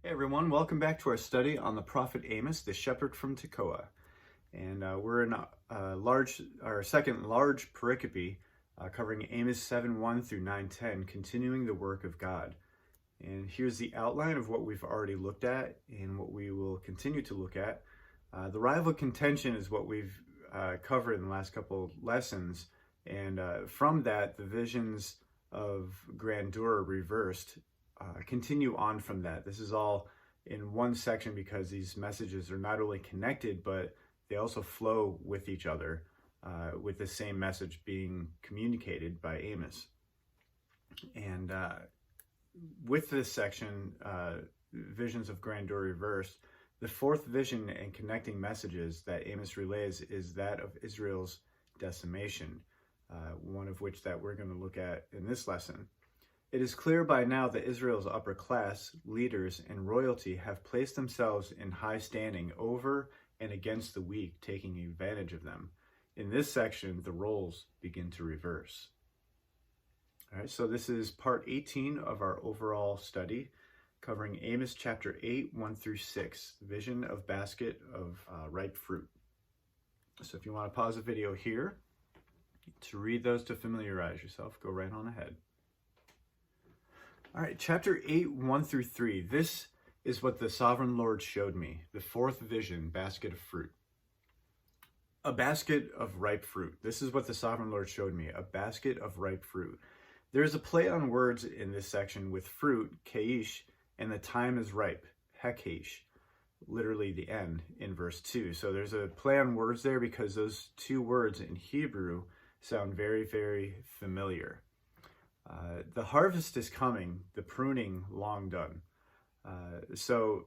Hey everyone, welcome back to our study on the prophet Amos, the shepherd from Tekoa. And we're in our second large pericope covering Amos 7:1 through 9:10, continuing the work of God. And here's the outline of what we've already looked at and what we will continue to look at. The rival contention is what we've covered in the last couple lessons. And from that, the visions of grandeur reversed continue on from that. This is all in one section because these messages are not only connected, but they also flow with each other, with the same message being communicated by Amos. And with this section, visions of grandeur reversed, the fourth vision and connecting messages that Amos relays is that of Israel's decimation, one of which that we're going to look at in this lesson. It is clear by now that Israel's upper class, leaders, and royalty have placed themselves in high standing over and against the weak, taking advantage of them. In this section, the roles begin to reverse. All right, so this is part 18 of our overall study, covering Amos chapter 8, 1 through 6, the vision of basket of ripe fruit. So if you want to pause the video here to read those to familiarize yourself, go right on ahead. All right, chapter 8, 1 through 3. This is what the sovereign Lord showed me, the fourth vision, basket of fruit. A basket of ripe fruit. This is what the sovereign Lord showed me, a basket of ripe fruit. There's a play on words in this section with fruit, keish, and the time is ripe, hekesh, literally the end in verse 2. So there's a play on words there because those two words in Hebrew sound very, very familiar. The harvest is coming, the pruning long done. So,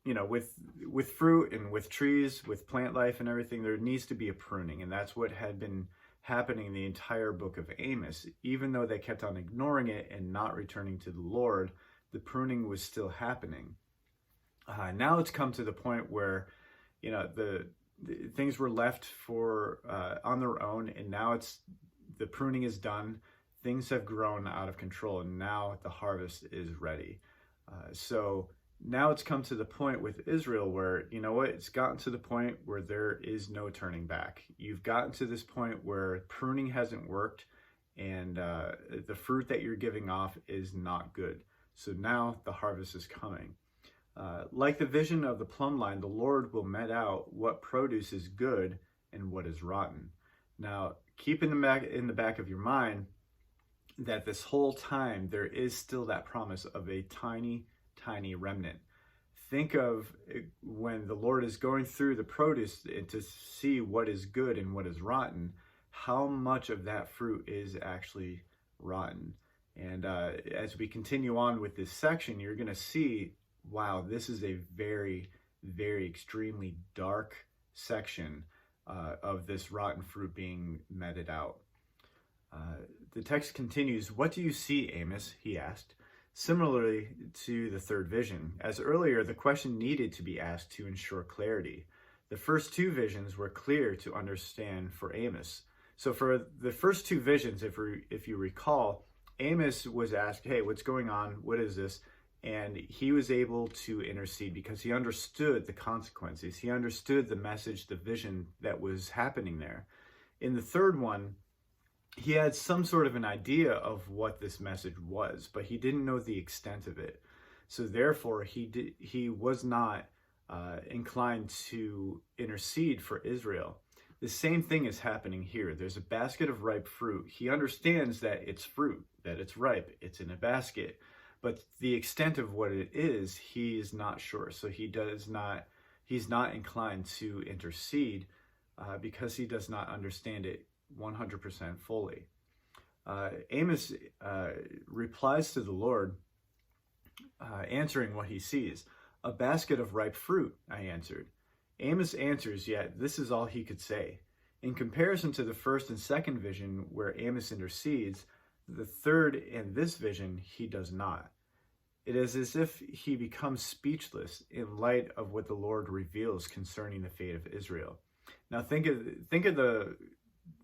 you know, with fruit and with trees, with plant life and everything, there needs to be a pruning. And that's what had been happening in the entire book of Amos. Even though they kept on ignoring it and not returning to the Lord, the pruning was still happening. Now it's come to the point where, you know, the things were left for on their own, and now the pruning is done. Things have grown out of control, and now the harvest is ready. So now it's come to the point with Israel where, you know what, it's gotten to the point where there is no turning back. You've gotten to this point where pruning hasn't worked, and the fruit that you're giving off is not good. So now the harvest is coming. Like the vision of the plumb line, the Lord will met out what produce is good and what is rotten. Now, keep in the back of your mind that this whole time there is still that promise of a tiny, tiny remnant. Think of when the Lord is going through the produce to see what is good and what is rotten, how much of that fruit is actually rotten. And as we continue on with this section, you're going to see, wow, this is a very, very extremely dark section of this rotten fruit being meted out. The text continues, "What do you see, Amos?" he asked, similarly to the third vision. As earlier, the question needed to be asked to ensure clarity. The first two visions were clear to understand for Amos. So for the first two visions, if you recall, Amos was asked, hey, what's going on? What is this? And he was able to intercede because he understood the consequences. He understood the message, the vision that was happening there. In the third one, he had some sort of an idea of what this message was, but he didn't know the extent of it. So therefore, he was not inclined to intercede for Israel. The same thing is happening here. There's a basket of ripe fruit. He understands that it's fruit, that it's ripe, it's in a basket. But the extent of what it is, he is not sure. So he's not inclined to intercede because he does not understand it 100% fully. Amos replies to the Lord, answering what he sees. "A basket of ripe fruit," I answered. Amos answers, yet this is all he could say. In comparison to the first and second vision where Amos intercedes, the third and this vision he does not. It is as if he becomes speechless in light of what the Lord reveals concerning the fate of Israel. Now think of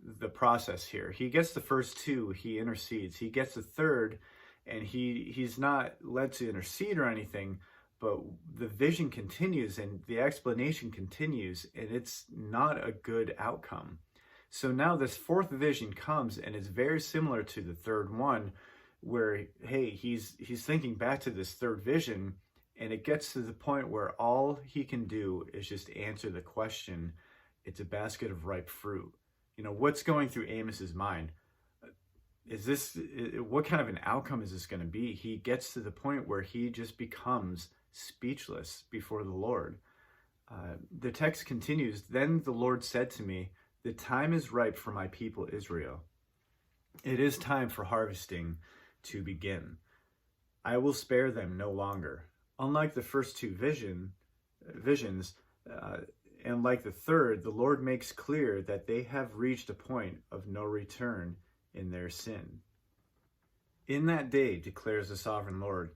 the process here. He gets the first two, he intercedes. He gets the third, and he's not led to intercede or anything, but the vision continues and the explanation continues, and it's not a good outcome. So now this fourth vision comes, and it's very similar to the third one, where, hey, he's thinking back to this third vision, and it gets to the point where all he can do is just answer the question, it's a basket of ripe fruit. What's going through Amos's mind? What kind of an outcome is this going to be? He gets to the point where he just becomes speechless before the Lord. The text continues, "Then the Lord said to me, the time is ripe for my people Israel. It is time for harvesting to begin. I will spare them no longer." Unlike the first two visions, and like the third, the Lord makes clear that they have reached a point of no return in their sin. "In that day," declares the sovereign Lord.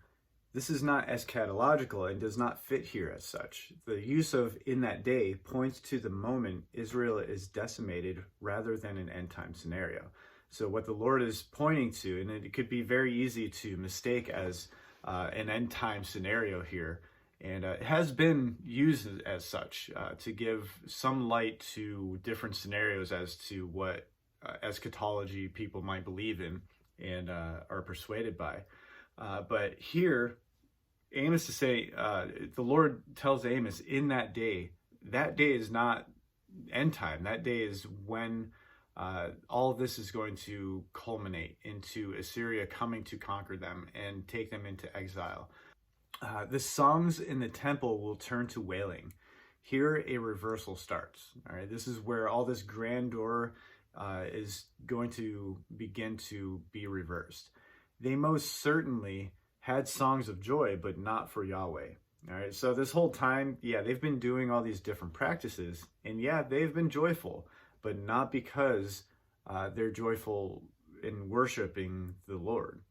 This is not eschatological and does not fit here as such. The use of "in that day" points to the moment Israel is decimated rather than an end time scenario. So what the Lord is pointing to, and it could be very easy to mistake as an end time scenario here, and it has been used as such to give some light to different scenarios as to what eschatology people might believe in and are persuaded by. But here, Amos is saying, the Lord tells Amos, in that day is not end time. That day is when all of this is going to culminate into Assyria coming to conquer them and take them into exile. The songs in the temple will turn to wailing. Here a reversal starts. All right, this is where all this grandeur is going to begin to be reversed. They most certainly had songs of joy, but not for Yahweh. All right, so this whole time, they've been doing all these different practices, and they've been joyful, but not because they're joyful in worshiping the Lord.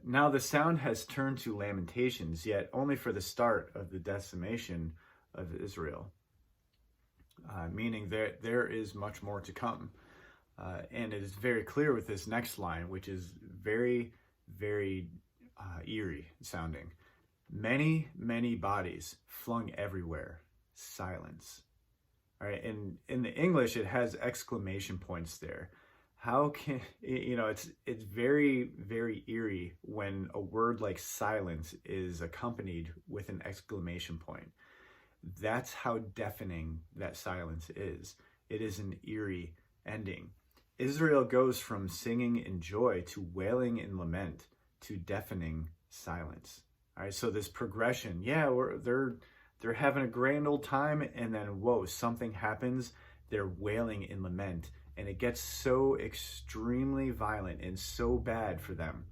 Now the sound has turned to lamentations, yet only for the start of the decimation of Israel, meaning there is much more to come. And it is very clear with this next line, which is very, very eerie sounding. "Many, many bodies flung everywhere, silence." All right, and in the English, it has exclamation points there. How can, it's very, very eerie when a word like silence is accompanied with an exclamation point. That's how deafening that silence is. It is an eerie ending. Israel goes from singing in joy to wailing in lament to deafening silence. All right, so this progression, they're having a grand old time, and then whoa, something happens. They're wailing in lament, and it gets so extremely violent and so bad for them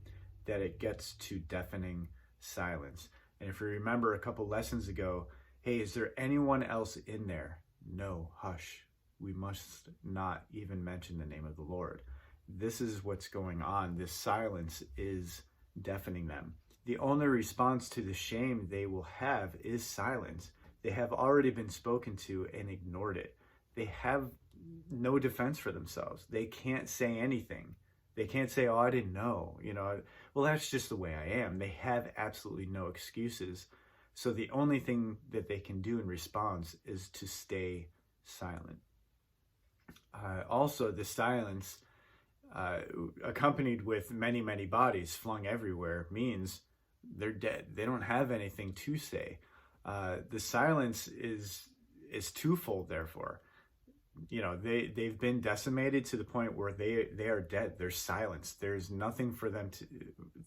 that it gets to deafening silence. And if you remember a couple lessons ago, hey, is there anyone else in there? No, hush. We must not even mention the name of the Lord. This is what's going on. This silence is deafening them. The only response to the shame they will have is silence. They have already been spoken to and ignored it. They have no defense for themselves. They can't say anything. They can't say, "Oh, I didn't know. Well, that's just the way I am." They have absolutely no excuses. So the only thing that they can do in response is to stay silent. Also, the silence accompanied with many, many bodies flung everywhere means they're dead. They don't have anything to say. The silence is twofold, therefore. They've been decimated to the point where they are dead. They're silenced. There's nothing for them to,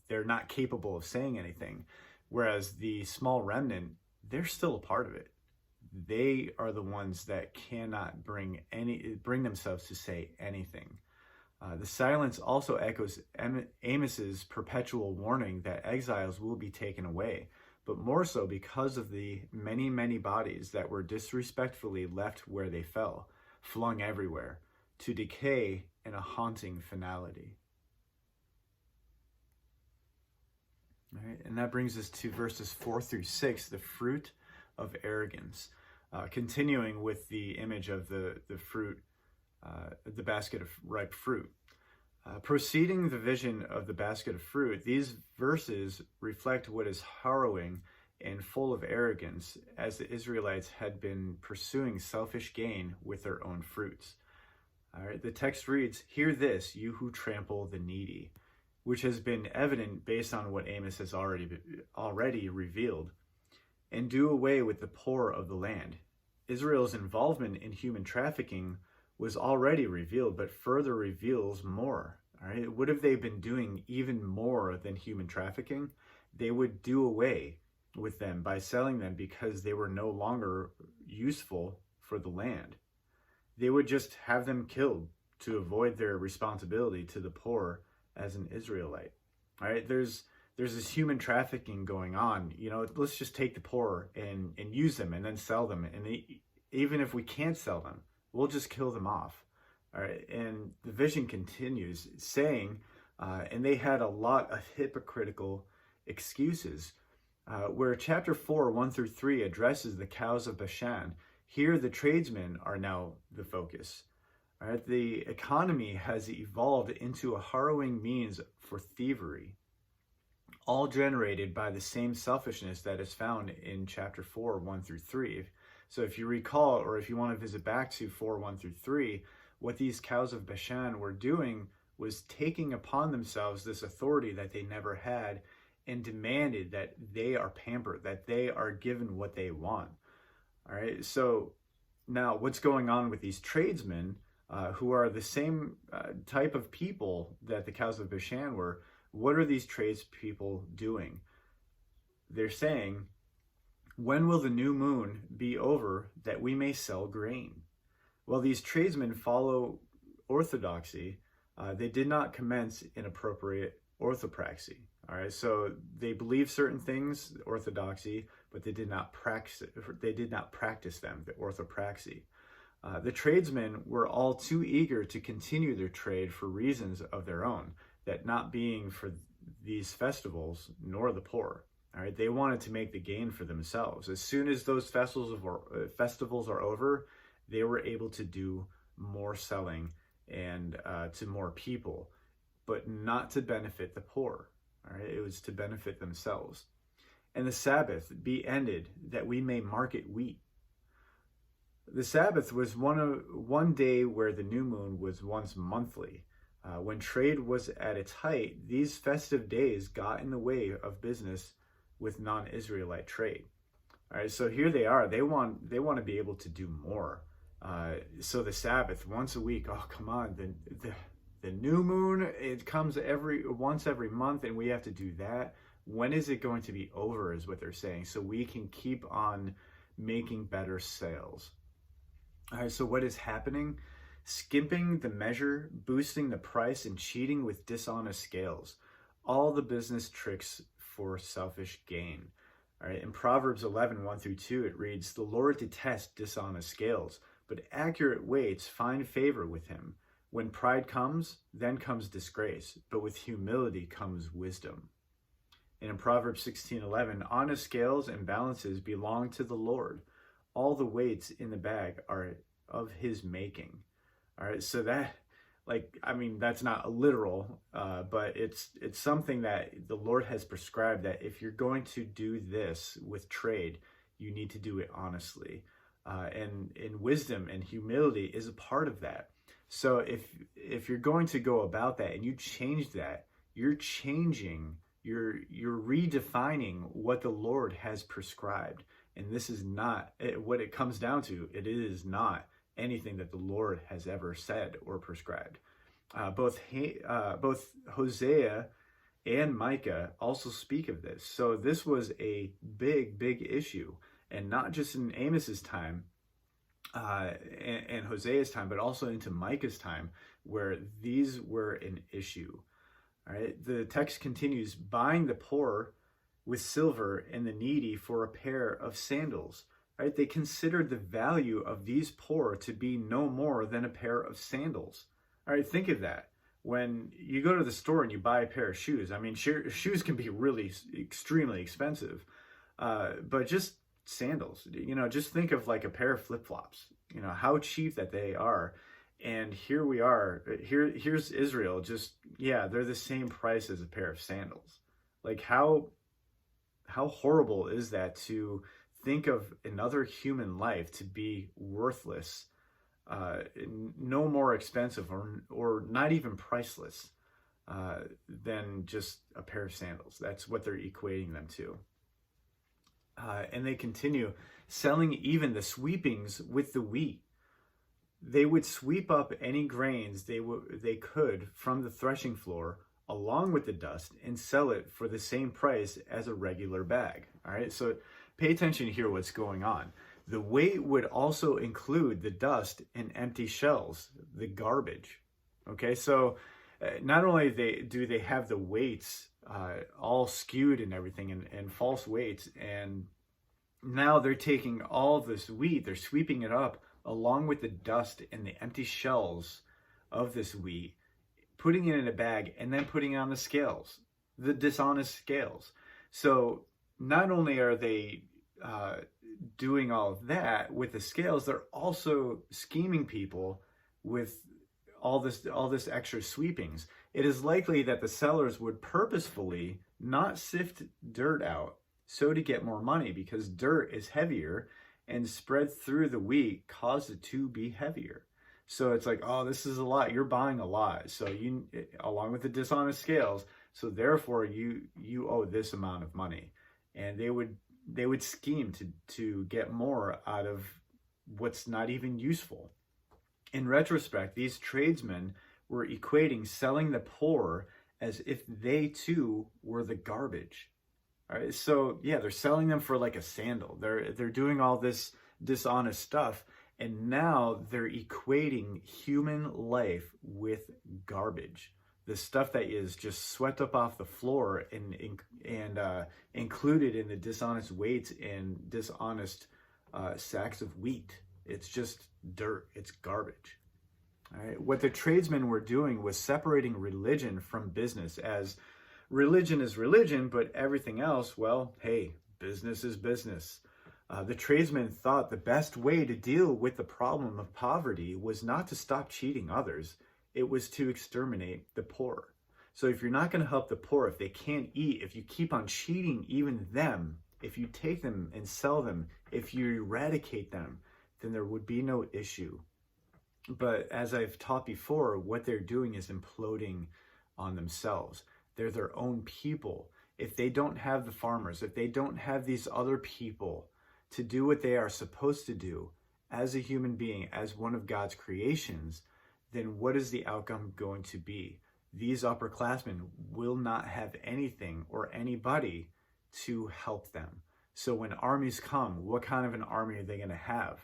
they're not capable of saying anything. Whereas the small remnant, they're still a part of it. They are the ones that cannot bring themselves to say anything. The silence also echoes Amos's perpetual warning that exiles will be taken away, but more so because of the many, many bodies that were disrespectfully left where they fell, flung everywhere, to decay in a haunting finality. All right, and that brings us to verses 4 through 6, the fruit of arrogance. Continuing with the image of the fruit, the basket of ripe fruit. Proceeding the vision of the basket of fruit, these verses reflect what is harrowing and full of arrogance, as the Israelites had been pursuing selfish gain with their own fruits. All right, the text reads, "Hear this, you who trample the needy," which has been evident based on what Amos has already revealed, "and do away with the poor of the land." Israel's involvement in human trafficking was already revealed, but further reveals more. All right, what have they been doing even more than human trafficking? They would do away with them by selling them because they were no longer useful for the land. They would just have them killed to avoid their responsibility to the poor as an Israelite. All right, there's this human trafficking going on. Let's just take the poor and use them and then sell them. And even if we can't sell them, we'll just kill them off. All right, and the vision continues saying, and they had a lot of hypocritical excuses. Where chapter 4, 1 through 3 addresses the cows of Bashan, here the tradesmen are now the focus. All right, the economy has evolved into a harrowing means for thievery, all generated by the same selfishness that is found in chapter 4, 1 through 3. So if you recall, or if you want to visit back to 4, 1 through 3, what these cows of Bashan were doing was taking upon themselves this authority that they never had and demanded that they are pampered, that they are given what they want. All right, so now what's going on with these tradesmen who are the same type of people that the cows of Bashan were? What are these tradespeople doing? They're saying, "When will the new moon be over that we may sell grain?" Well, these tradesmen follow orthodoxy. They did not commence inappropriate orthopraxy. All right, so they believe certain things, orthodoxy, but they did not practice it. They did not practice them, the orthopraxy. The tradesmen were all too eager to continue their trade for reasons of their own, that not being for these festivals nor the poor. All right, they wanted to make the gain for themselves. As soon as those festivals are over, they were able to do more selling and to more people, but not to benefit the poor. All right, it was to benefit themselves. "And the Sabbath be ended, that we may market wheat." The Sabbath was one day where the new moon was once monthly. When trade was at its height, these festive days got in the way of business with non-Israelite trade. All right, so here they are. They want to be able to do more. So the Sabbath once a week. Oh, come on! The new moon, it comes once every month, and we have to do that. When is it going to be over? Is what they're saying. So we can keep on making better sales. All right. So what is happening? Skimping the measure, boosting the price, and cheating with dishonest scales. All the business tricks for selfish gain. All right. In Proverbs 11, 1 through 2, it reads, "The Lord detests dishonest scales, but accurate weights find favor with him. When pride comes, then comes disgrace, but with humility comes wisdom." And in Proverbs 16:11, "Honest scales and balances belong to the Lord. All the weights in the bag are of his making." All right, so that's not literal, but it's something that the Lord has prescribed, that if you're going to do this with trade, you need to do it honestly. And wisdom and humility is a part of that. So if you're going to go about that and you change that, you're redefining what the Lord has prescribed. And this is not what it comes down to. It is not anything that the Lord has ever said or prescribed. Both Hosea and Micah also speak of this. So this was a big, big issue, and not just in Amos's time and Hosea's time, but also into Micah's time, where these were an issue. All right, the text continues, "Buying the poor with silver and the needy for a pair of sandals." Right? They considered the value of these poor to be no more than a pair of sandals. All right, think of that. When you go to the store and you buy a pair of shoes, I mean, shoes can be really extremely expensive, but just sandals, just think of like a pair of flip-flops, how cheap that they are. And here we are, here's Israel, they're the same price as a pair of sandals. Like how how horrible is that to think of another human life to be worthless, no more expensive or not even priceless than just a pair of sandals. That's what they're equating them to. And they continue selling even the sweepings with the wheat. They would sweep up any grains they could from the threshing floor along with the dust and sell it for the same price as a regular bag. All right, so pay attention here what's going on. The weight would also include the dust and empty shells, the garbage. Okay, so not only do they have the weights all skewed and everything and false weights, and now they're taking all this wheat, they're sweeping it up along with the dust and the empty shells of this wheat, putting it in a bag and then putting it on the scales, the dishonest scales. So not only are they doing all of that with the scales, they're also scheming people with all this extra sweepings. It is likely that the sellers would purposefully not sift dirt out so to get more money, because dirt is heavier and spread through the wheat caused it to be heavier. So it's like, oh, this is a lot. You're buying a lot. So you, along with the dishonest scales, so therefore you owe this amount of money. And they would scheme to get more out of what's not even useful. In retrospect, these tradesmen were equating selling the poor as if they too were the garbage. All right, so yeah, they're selling them for like a sandal. They're doing all this dishonest stuff, and now they're equating human life with garbage. The stuff that is just swept up off the floor and included in the dishonest weights and dishonest sacks of wheat. It's just dirt. It's garbage. All right. What the tradesmen were doing was separating religion from business, as religion is religion, but everything else, well, hey, business is business. The tradesmen thought the best way to deal with the problem of poverty was not to stop cheating others. It was to exterminate the poor. So if you're not going to help the poor, if they can't eat, if you keep on cheating even them, if you take them and sell them, if you eradicate them, then there would be no issue. But as I've taught before, what they're doing is imploding on themselves. They're their own people. If they don't have the farmers, if they don't have these other people to do what they are supposed to do as a human being, as one of God's creations, then what is the outcome going to be? These upperclassmen will not have anything or anybody to help them. So when armies come, what kind of an army are they going to have?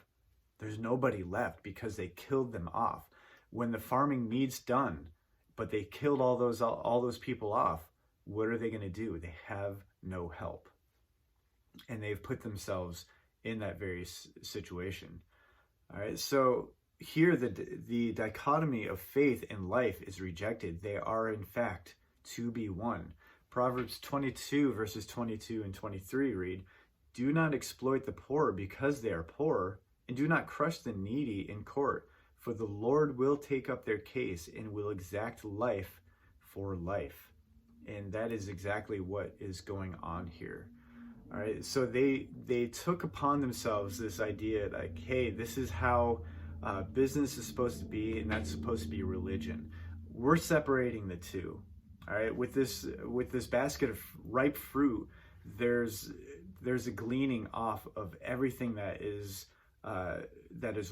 There's nobody left because they killed them off. When the farming needs done, but they killed all those people off, what are they going to do? They have no help. And they've put themselves in that very situation. All right, so here the dichotomy of faith and life is rejected. They are in fact to be one. Proverbs 22 verses 22 and 23 read, "Do not exploit the poor because they are poor, and do not crush the needy in court, for the Lord will take up their case and will exact life for life." And that is exactly what is going on here. All right, so they took upon themselves this idea like, hey, this is how business is supposed to be, and that's supposed to be religion. We're separating the two. All right, with this basket of ripe fruit, there's a gleaning off of everything that is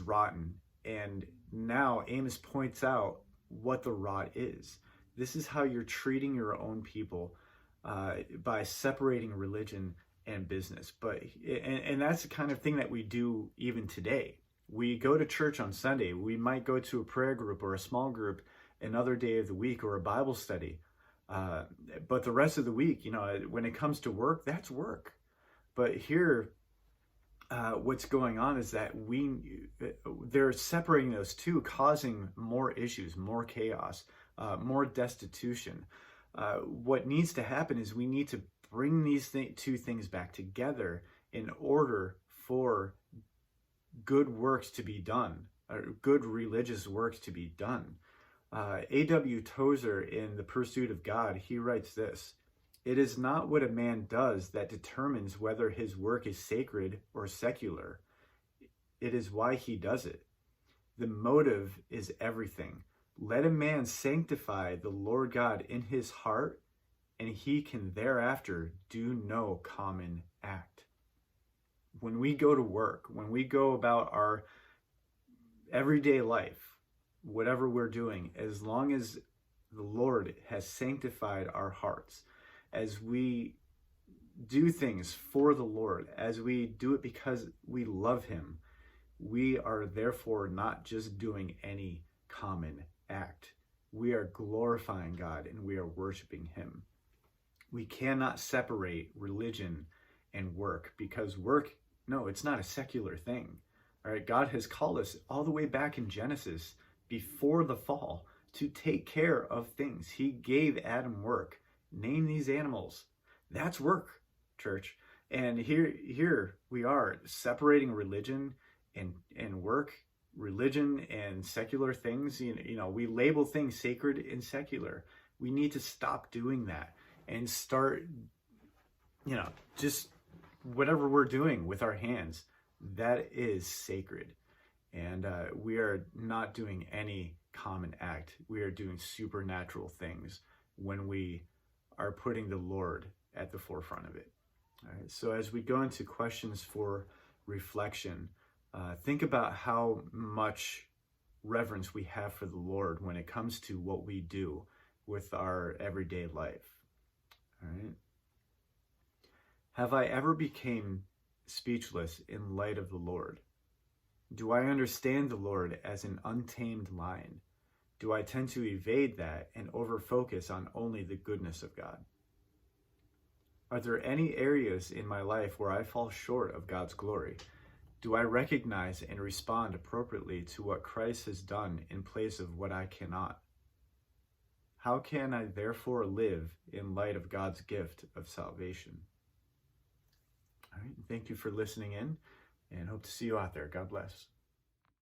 rotten. And now Amos points out what the rot is. This is how you're treating your own people by separating religion and business. And that's the kind of thing that we do even today. We go to church on Sunday. We might go to a prayer group or a small group another day of the week, or a Bible study. But the rest of the week, when it comes to work, that's work. But here, what's going on is that they're separating those two, causing more issues, more chaos, more destitution. What needs to happen is we need to bring these two things back together in order for good works to be done, or good religious works to be done. A.W. Tozer, in The Pursuit of God, he writes this: It is not what a man does that determines whether his work is sacred or secular. It is why he does it. The motive is everything. Let a man sanctify the Lord God in his heart, and he can thereafter do no common act. When we go to work, when we go about our everyday life, whatever we're doing, as long as the Lord has sanctified our hearts, as we do things for the Lord, as we do it because we love him, we are therefore not just doing any common act. We are glorifying God and we are worshiping him. We cannot separate religion and work, because work, no, it's not a secular thing. All right, God has called us all the way back in Genesis, before the fall, to take care of things. He gave Adam work. Name these animals. That's work, church. And here we are separating religion and work, religion and secular things. You know, we label things sacred and secular. We need to stop doing that and start, just whatever we're doing with our hands, that is sacred. And we are not doing any common act. We are doing supernatural things when we are putting the Lord at the forefront of it. All right. So as we go into questions for reflection, think about how much reverence we have for the Lord when it comes to what we do with our everyday life. All right. Have I ever become speechless in light of the Lord? Do I understand the Lord as an untamed lion? Do I tend to evade that and over-focus on only the goodness of God? Are there any areas in my life where I fall short of God's glory? Do I recognize and respond appropriately to what Christ has done in place of what I cannot? How can I therefore live in light of God's gift of salvation? All right, thank you for listening in, and hope to see you out there. God bless.